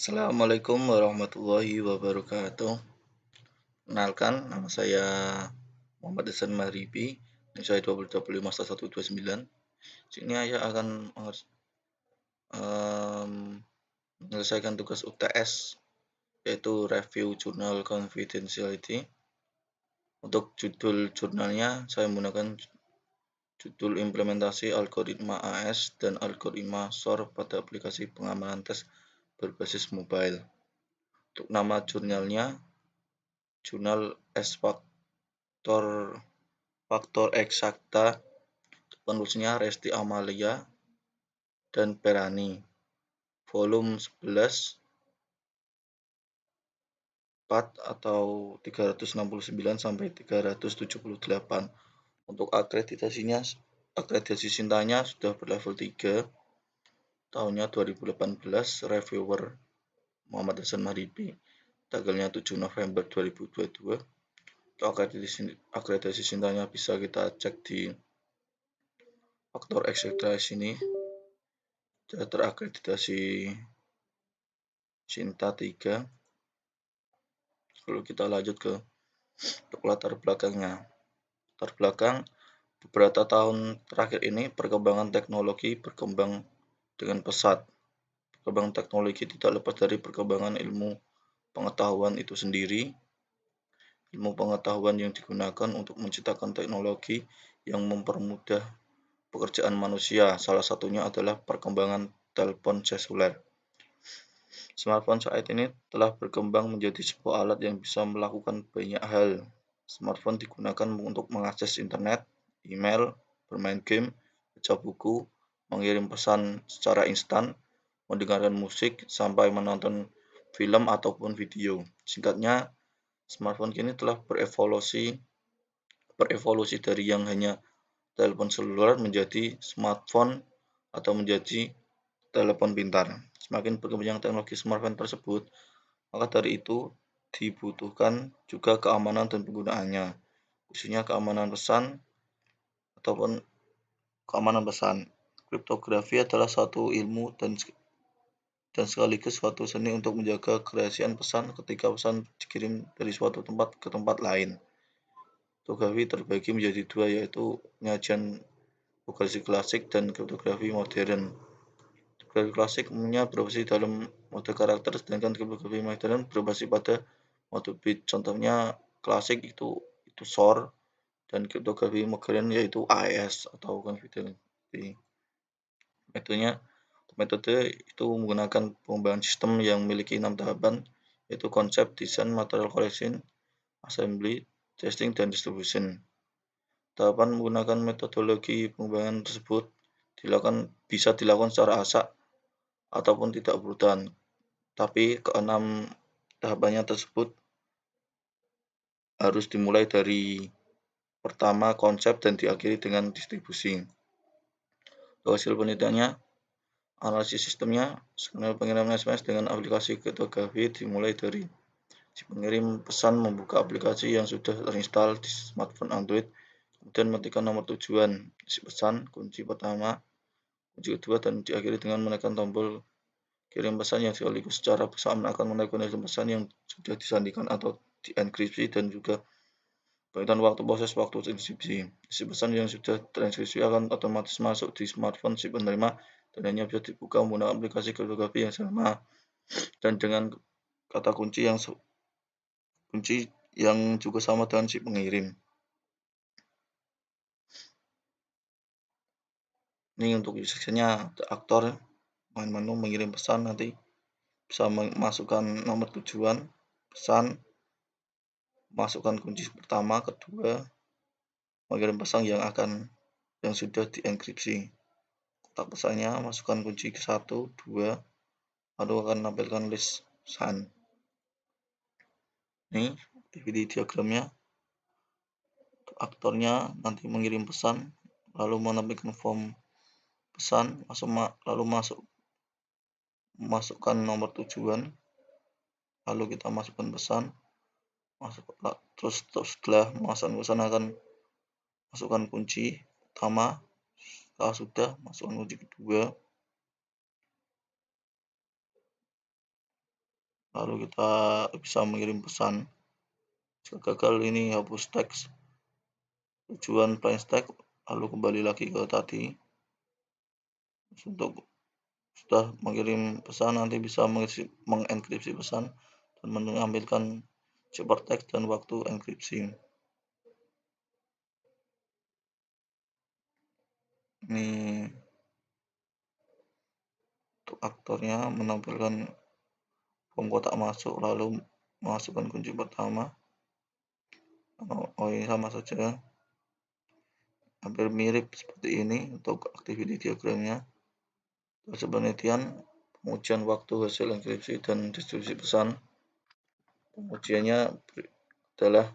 Assalamualaikum warahmatullahi wabarakatuh. Kenalkan, nama saya Muhammad Hasan Mahribi. Ini saya 2025/129. Sini saya akan menyelesaikan tugas UTS, yaitu Review Journal Confidentiality. Untuk judul jurnalnya, saya menggunakan judul implementasi algoritma AS dan algoritma SOR pada aplikasi pengamanan tes berbasis mobile. Untuk nama jurnalnya, Jurnal Faktor Eksakta, penulisnya Resti Amalia dan Perani, volume 11, 4 atau 369 sampai 378. Untuk akreditasi Sintanya sudah berlevel 3, tahunnya 2018, reviewer Muhammad Hasan Mahribi, tanggalnya 7 November 2022. Akreditasi Sintanya bisa kita cek di Faktor Eksakta sini. Sudah terakreditasi Sinta 3. Lalu kita lanjut ke latar belakangnya. Latar belakang, beberapa tahun terakhir ini perkembangan teknologi berkembang dengan pesat. Perkembangan teknologi tidak lepas dari perkembangan ilmu pengetahuan itu sendiri. Ilmu pengetahuan yang digunakan untuk menciptakan teknologi yang mempermudah pekerjaan manusia. Salah satunya adalah perkembangan telepon seluler. Smartphone saat ini telah berkembang menjadi sebuah alat yang bisa melakukan banyak hal. Smartphone digunakan untuk mengakses internet, email, bermain game, baca buku, mengirim pesan secara instan, mendengarkan musik, sampai menonton film ataupun video. Singkatnya, smartphone kini telah berevolusi dari yang hanya telepon seluler menjadi smartphone atau menjadi telepon pintar. Semakin berkembang teknologi smartphone tersebut, maka dari itu dibutuhkan juga keamanan dan penggunaannya, khususnya keamanan pesan ataupun keamanan pesan. Kriptografi adalah satu ilmu dan sekaligus suatu seni untuk menjaga kerahasiaan pesan ketika pesan dikirim dari suatu tempat ke tempat lain. Kriptografi terbagi menjadi dua, yaitu penyajian kriptografi klasik dan kriptografi modern. Kriptografi klasik umumnya berbasis dalam mode karakter, sedangkan kriptografi modern berbasis pada mode bit. Contohnya klasik itu SOR, dan kriptografi modern yaitu AES atau confidentiality. Metode itu menggunakan pengembangan sistem yang memiliki 6 tahapan, yaitu konsep, desain, material collection, assembly, testing, dan distribution. Tahapan menggunakan metodologi pengembangan tersebut bisa dilakukan secara acak ataupun tidak berurutan. Tapi keenam tahapannya tersebut harus dimulai dari pertama konsep dan diakhiri dengan distribusi. Hasil penelitiannya, analisis sistemnya, skenario pengiriman SMS dengan aplikasi kriptografi dimulai dari si pengirim pesan membuka aplikasi yang sudah terinstall di smartphone Android, kemudian mengetikkan nomor tujuan, isi pesan, kunci pertama, kunci kedua, dan diakhiri dengan menekan tombol kirim pesan yang sekaligus secara bersamaan akan menaikkan pesan yang sudah disandikan atau dienkripsi, dan juga penghitungan waktu transkripsi. Isi pesan yang sudah transkripsi akan otomatis masuk di smartphone si penerima dan hanya bisa dibuka menggunakan aplikasi kriptografi yang sama dan dengan kata kunci yang juga sama dengan si pengirim. Ini untuk instruksinya, aktor main menu mengirim pesan, nanti bisa memasukkan nomor tujuan pesan, masukkan kunci pertama, kedua, mengirim pesan yang sudah dienkripsi. Kotak pesannya masukkan kunci ke 1, 2, lalu akan menampilkan list pesan. Ini DVD diagramnya. Aktornya nanti mengirim pesan, lalu menampilkan form pesan, lalu masukkan nomor tujuan, lalu kita masukkan pesan, terus setelah memasukkan pesan akan masukkan kunci pertama. Setelah sudah, masukkan kunci kedua, lalu kita bisa mengirim pesan. Jika gagal ini hapus teks tujuan plain text, lalu kembali lagi ke tadi. Untuk sudah mengirim pesan nanti bisa mengenkripsi pesan dan menampilkan ciphertext dan waktu enkripsi. Ini untuk aktornya menampilkan bom kotak masuk lalu memasukkan kunci pertama. Ini sama saja, hampir mirip seperti ini untuk activity diagramnya. Hasil penelitian, pengujian waktu hasil enkripsi dan distribusi pesan. Pengujiannya adalah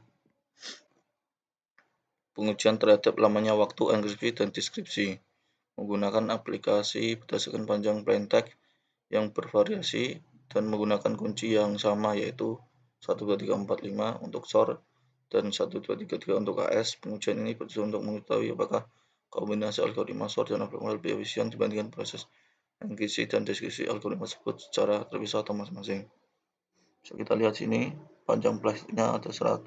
pengujian terhadap lamanya waktu enkripsi dan deskripsi menggunakan aplikasi berdasarkan panjang plain text yang bervariasi dan menggunakan kunci yang sama, yaitu 12345 untuk SOR dan 1233 untuk AS. Pengujian ini bertujuan untuk mengetahui apakah kombinasi algoritma SOR dan algoritma lebih efisien dibandingkan proses enkripsi dan deskripsi algoritma tersebut secara terpisah atau masing-masing. Bisa kita lihat sini, panjang plaintext-nya ada 100.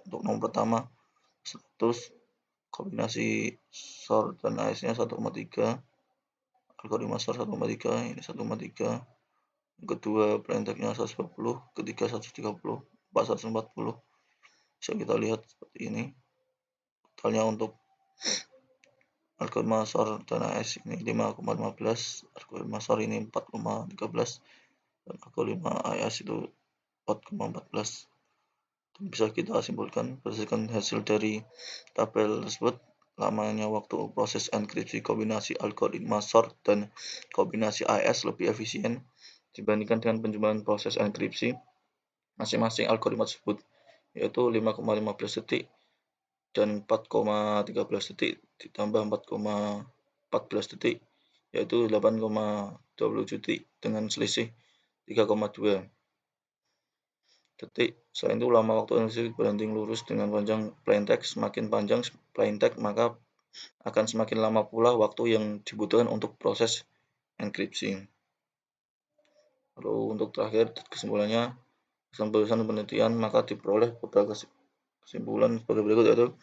Untuk nomor pertama 100, kombinasi SOR dan AS-nya 1,3, algoritma SOR 1,3, ini 1,3. Kedua plain text-nya 140, ketiga 130, 4 140. Bisa kita lihat seperti ini. Totalnya untuk algoritma SOR dan AS ini 5,15, algoritma SOR ini 4,13, dan algoritma AS itu 4,14. Bisa kita simpulkan berdasarkan hasil dari tabel tersebut, lamanya waktu proses enkripsi kombinasi algoritma SOR dan kombinasi AS lebih efisien dibandingkan dengan penjumlahan proses enkripsi masing-masing algoritma tersebut, yaitu 5,15 detik dan 4,13 detik ditambah 4,14 detik, yaitu 8,20 detik dengan selisih 3,2 detik. Selain itu, lama waktu enkripsi berbanding lurus dengan panjang plain text. Semakin panjang plain text, maka akan semakin lama pula waktu yang dibutuhkan untuk proses enkripsi. Lalu untuk terakhir, kesimpulannya, berdasarkan penelitian maka diperoleh beberapa kesimpulan sebagai berikut, yaitu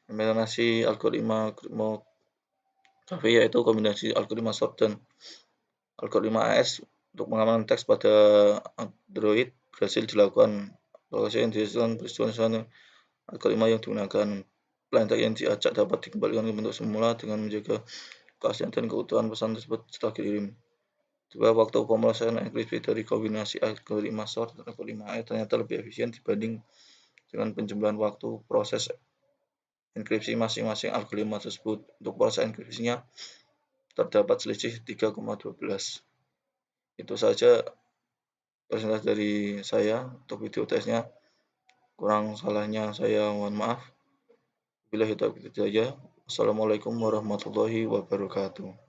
implementasi algoritma cryptography, yaitu kombinasi algoritma SOR dan algoritma AS untuk pengamanan teks pada Android berhasil dilakukan. Lokasi yang dihasilkan peristiwa algoritma yang digunakan. Plain text yang diacak dapat dikembalikan ke bentuk semula dengan menjaga keaslian dan keutuhan pesan tersebut setelah dikirim. Juga waktu pemrosesan enkripsi dari kombinasi algoritma SOR dan algoritma AS ternyata lebih efisien dibanding dengan penjumlahan waktu proses enkripsi masing-masing algoritma tersebut. Untuk proses enkripsinya terdapat selisih 3,12. Itu saja presentasi dari saya untuk video tesnya. Kurang salahnya saya mohon maaf. Wabillahi taufiq wal hidayah. Wassalamualaikum warahmatullahi wabarakatuh.